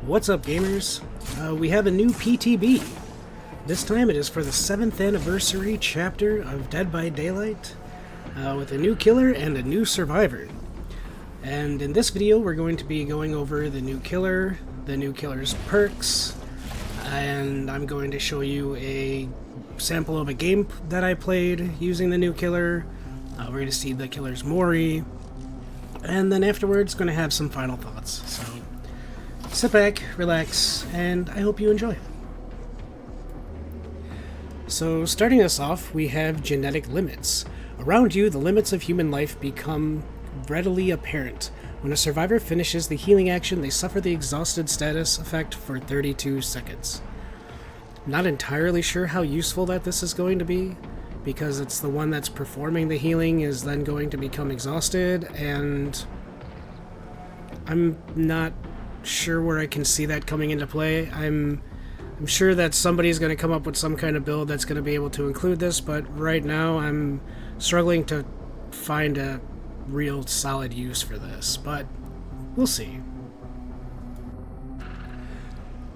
What's up, gamers? We have a new PTB. This time it is for the 7th anniversary chapter of Dead by Daylight, with a new killer and a new survivor. And in this video we're going to be going over the new killer's perks, and I'm going to show you a sample of a game that I played using the new killer. We're going to see the killer's Mori, and then afterwards going to have some final thoughts. So sit back, relax, and I hope you enjoy. So starting us off, we have genetic limits. Around you, the limits of human life become readily apparent. When a survivor finishes the healing action, they suffer the exhausted status effect for 32 seconds. Not entirely sure how useful this is going to be, because it's the one that's performing the healing is then going to become exhausted, and I'm not sure where I can see that coming into play. I'm sure that somebody's going to come up with some kind of build that's going to be able to include this, but right now I'm struggling to find a real solid use for this, but we'll see.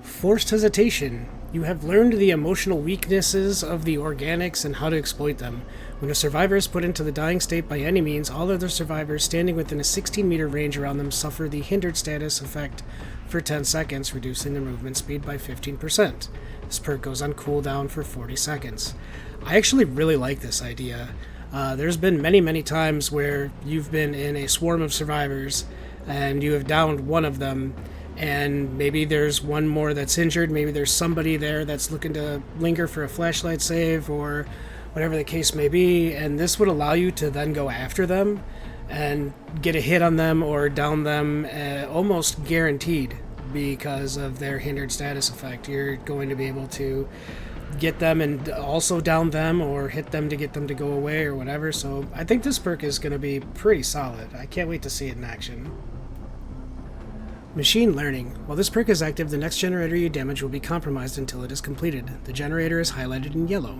Forced hesitation. You have learned the emotional weaknesses of the organics and how to exploit them. When a survivor is put into the dying state by any means, all other survivors standing within a 16-meter range around them suffer the hindered status effect for 10 seconds, reducing their movement speed by 15%. This perk goes on cooldown for 40 seconds. I actually really like this idea. There's been many times where you've been in a swarm of survivors and you have downed one of them, and maybe there's one more that's injured, maybe there's somebody there that's looking to linger for a flashlight save or whatever the case may be, and this would allow you to then go after them and get a hit on them or down them, almost guaranteed, because of their hindered status effect. You're going to be able to get them and also down them or hit them to get them to go away or whatever, so I think this perk is going to be pretty solid. I can't wait to see it in action. Machine Learning. While this perk is active, the next generator you damage will be compromised until it is completed. The generator is highlighted in yellow.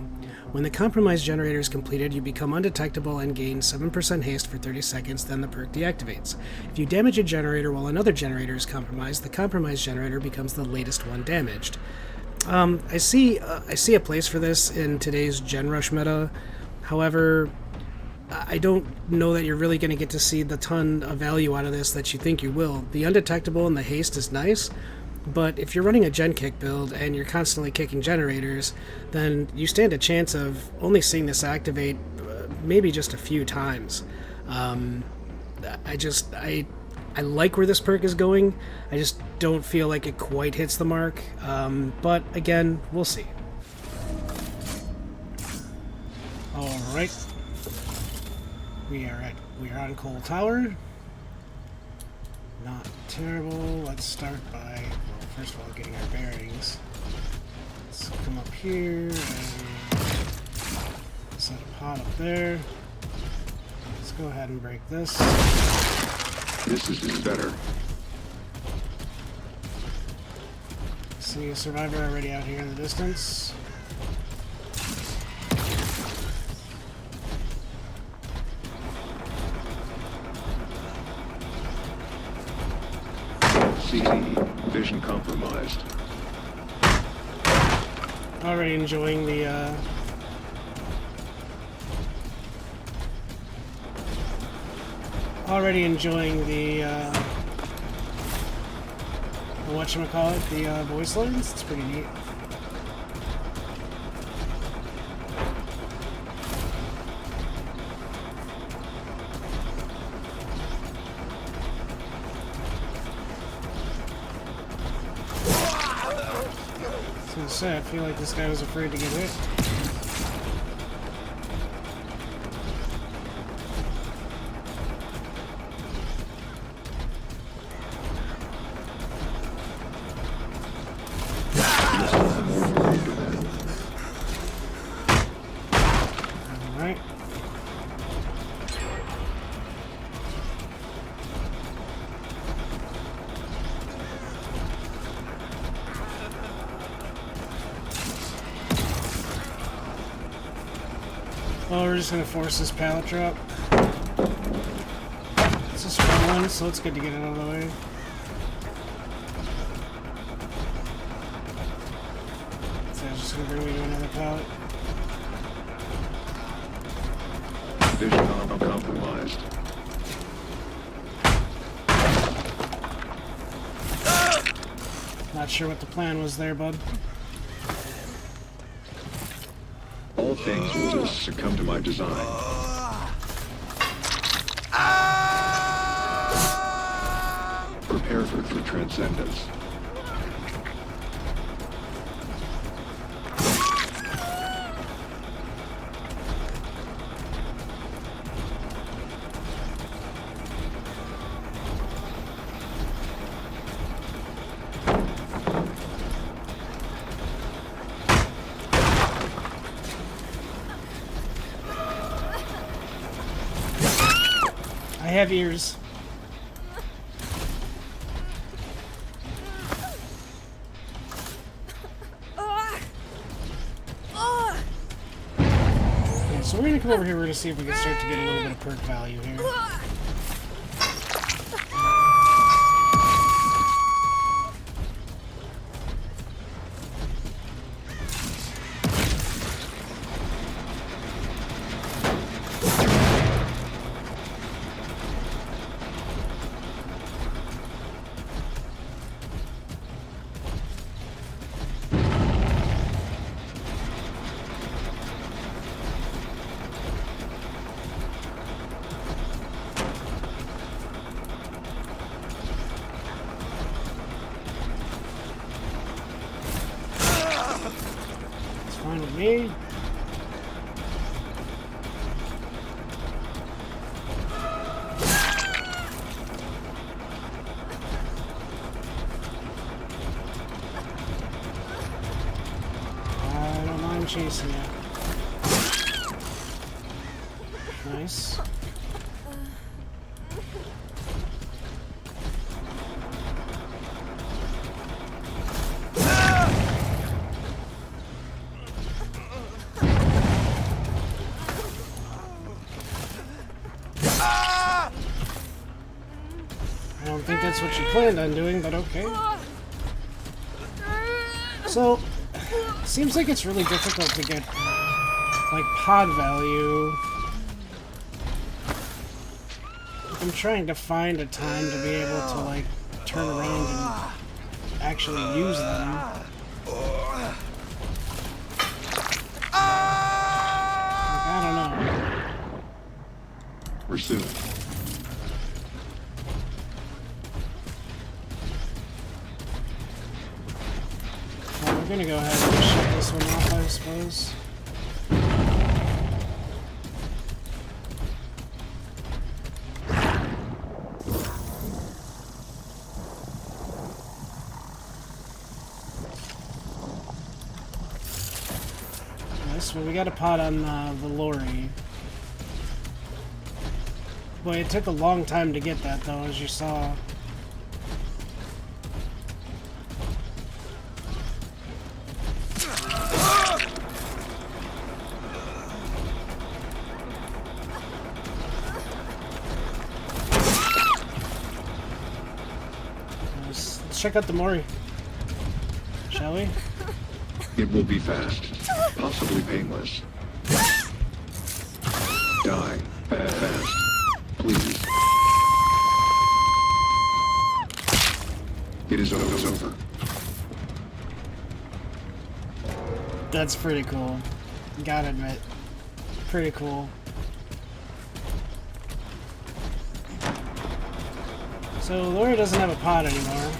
When the compromised generator is completed, you become undetectable and gain 7% haste for 30 seconds, then the perk deactivates. If you damage a generator while another generator is compromised, the compromised generator becomes the latest one damaged. I see a place for this in today's Gen Rush meta. However, I don't know that you're really going to get to see the ton of value out of this that you think you will. The undetectable and the haste is nice, but if you're running a gen kick build and you're constantly kicking generators, then you stand a chance of only seeing this activate maybe just a few times. I like where this perk is going. I just don't feel like it quite hits the mark, but again, we'll see. Alright. We are on Coal Tower. Not terrible. Let's start by, well, first of all, getting our bearings. Let's come up here and set a pot up there. Let's go ahead and break this. This is better. See a survivor already out here in the distance. CT, vision compromised. Already enjoying the whatchamacallit, the voice lines. It's pretty neat. I feel like this guy was afraid to get hit. Alright. Well, we're just going to force this pallet drop. It's a strong one, so it's good to get it out of the way. Just gonna bring me to another pallet. Vision compromised. Not sure what the plan was there, bud. All things will just succumb to my design. Prepare for transcendence. I have ears. Okay, so we're gonna come over here. We're gonna see if we can start to get a little bit of perk value here. Fine with me. I don't mind chasing you. Nice. I don't think that's what you planned on doing, but okay. So, seems like it's really difficult to get, like, pod value. I'm trying to find a time to be able to, like, turn around and actually use them. Like, I don't know. We're soon. Well, we're gonna go ahead and just shut this one off, I suppose. Nice. Well, we got a pod on the lorry. Boy, it took a long time to get that, though, as you saw. Let's check out the Mori. Shall we? It will be fast, possibly painless. Die fast, please. It is over. That's pretty cool. Gotta admit. Pretty cool. So, Laura doesn't have a pod anymore.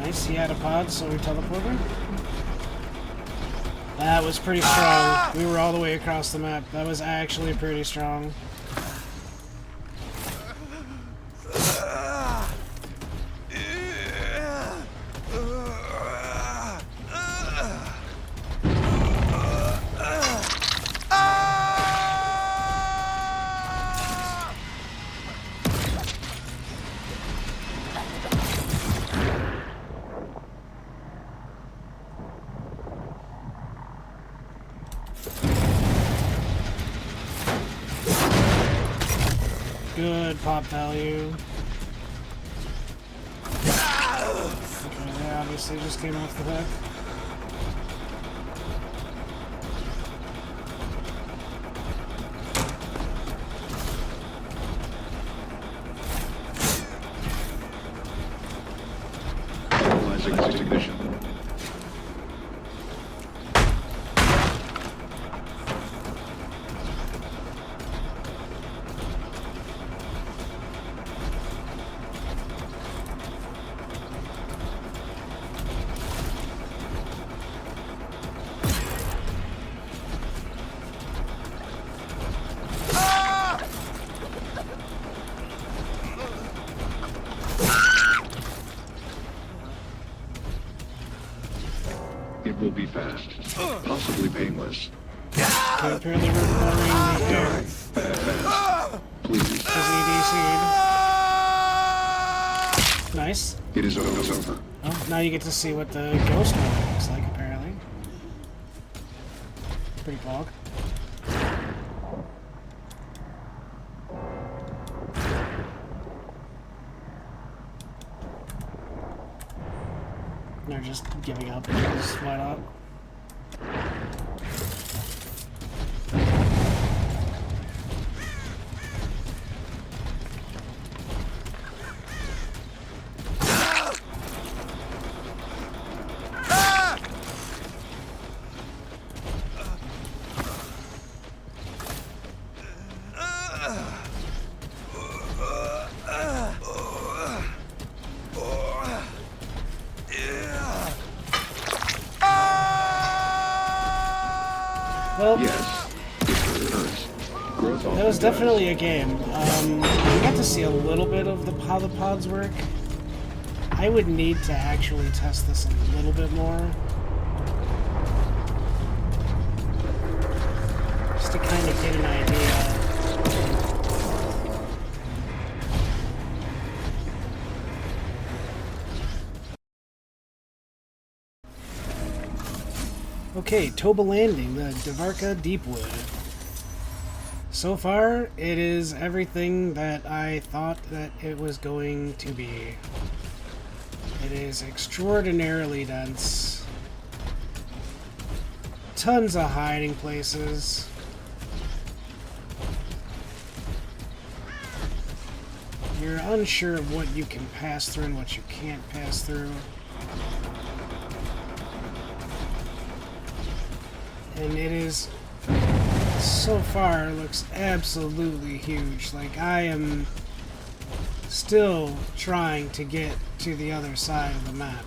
Nice, he had a pod, so we teleported. That was pretty strong. We were all the way across the map. That was actually pretty strong. good pop value. Okay, they obviously just came off the hook. Analyzing ignition. It will be fast, possibly painless. Okay, apparently we're blurring the air. Fast. Please. As EDC'd. Nice. It is over. Oh, now you get to see what the ghost one looks like, apparently. Pretty bog. They're just giving up. Just why not? Well, Yes. It hurts. Growth that was definitely a game. We got to see a little bit of how the pods work. I would need to actually test this a little bit more. Just to kind of get an idea. Okay, Toba Landing, the Devarka Deepwood. So far, it is everything that I thought that it was going to be. It is extraordinarily dense. Tons of hiding places. You're unsure of what you can pass through and what you can't pass through. And it is, so far, looks absolutely huge. Like, I am still trying to get to the other side of the map.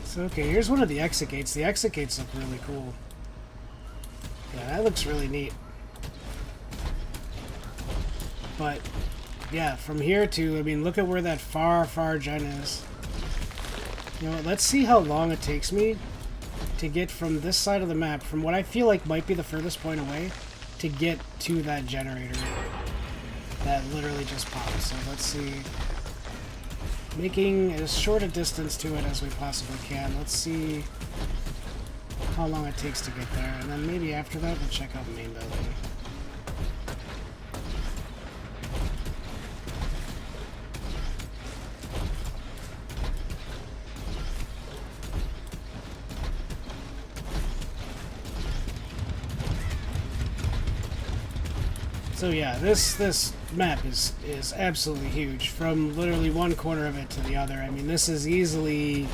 So, okay, here's one of the exit gates. The exit gates look really cool. Yeah, that looks really neat. But, yeah, from here to, I mean, look at where that far gen is. You know what, let's see how long it takes me to get from this side of the map, from what I feel like might be the furthest point away, to get to that generator that literally just popped. So let's see. Making as short a distance to it as we possibly can. Let's see how long it takes to get there, and then maybe after that we'll check out the main building. So yeah, this map is absolutely huge, from literally one corner of it to the other. I mean, this is easily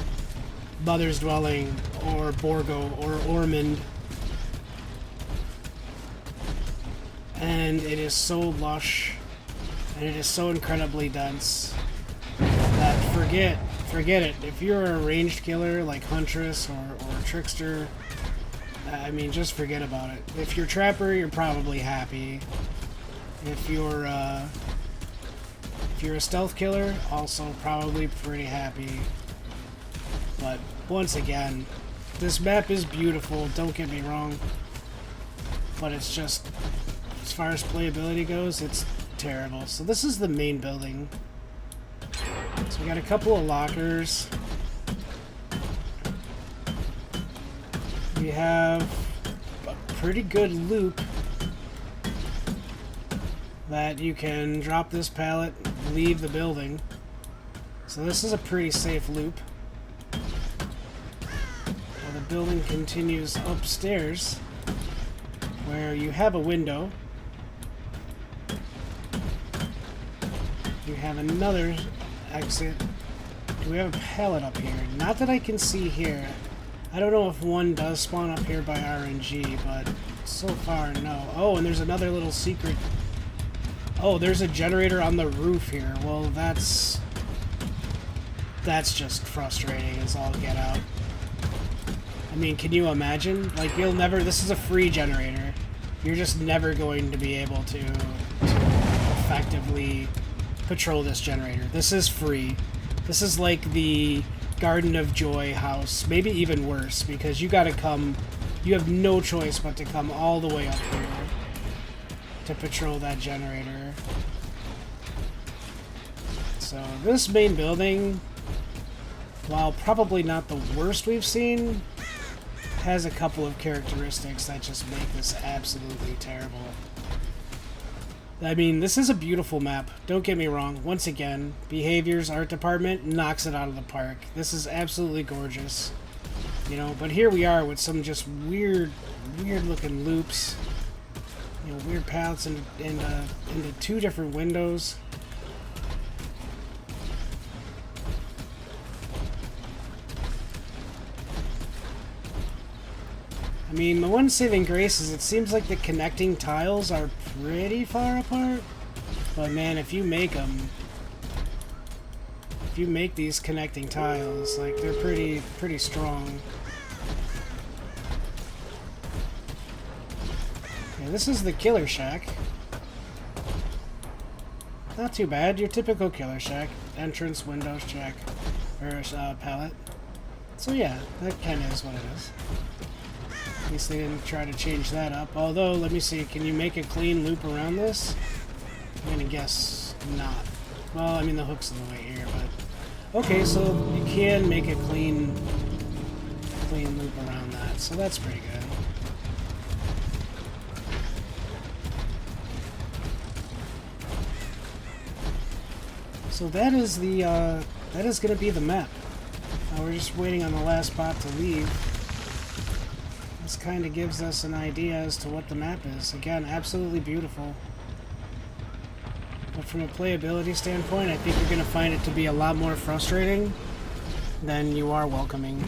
Mother's Dwelling, or Borgo, or Ormond. And it is so lush, and it is so incredibly dense, that forget it. If you're a ranged killer like Huntress or Trickster, I mean, just forget about it. If you're Trapper, you're probably happy. If you're a stealth killer, also probably pretty happy. But once again, this map is beautiful, don't get me wrong. But it's just, as far as playability goes, it's terrible. So this is the main building. So we got a couple of lockers. We have a pretty good loop that you can drop this pallet, leave the building. So this is a pretty safe loop. Well, the building continues upstairs, where you have a window. You have another exit. Do we have a pallet up here? Not that I can see here. I don't know if one does spawn up here by RNG, but so far, no. Oh, and there's another little secret. Oh, there's a generator on the roof here. Well, that's just frustrating as all get out. I mean, can you imagine? Like, you'll never... This is a free generator. You're just never going to be able to effectively patrol this generator. This is free. This is like the Garden of Joy house. Maybe even worse, because you gotta come... You have no choice but to come all the way up here to patrol that generator. So this main building, while probably not the worst we've seen, has a couple of characteristics that just make this absolutely terrible. I mean, this is a beautiful map. Don't get me wrong. Once again, Behavior's art department knocks it out of the park. This is absolutely gorgeous. You know, but here we are with some just weird looking loops. You know, weird paths into two different windows. I mean, the one saving grace is it seems like the connecting tiles are pretty far apart. But man, if you make them... If you make these connecting tiles, like, they're pretty strong. Okay, this is the Killer Shack. Not too bad. Your typical Killer Shack. Entrance, windows, check. Or, pallet. So yeah, that kind of is what it is. At least they didn't try to change that up. Although, let me see, can you make a clean loop around this? I'm gonna guess not. Well, I mean, the hook's in the way here, but... Okay, so you can make a clean loop around that, so that's pretty good. So that is the, that is gonna be the map. We're just waiting on the last bot to leave. This kind of gives us an idea as to what the map is. Again, absolutely beautiful. But from a playability standpoint, I think you're going to find it to be a lot more frustrating than you are welcoming.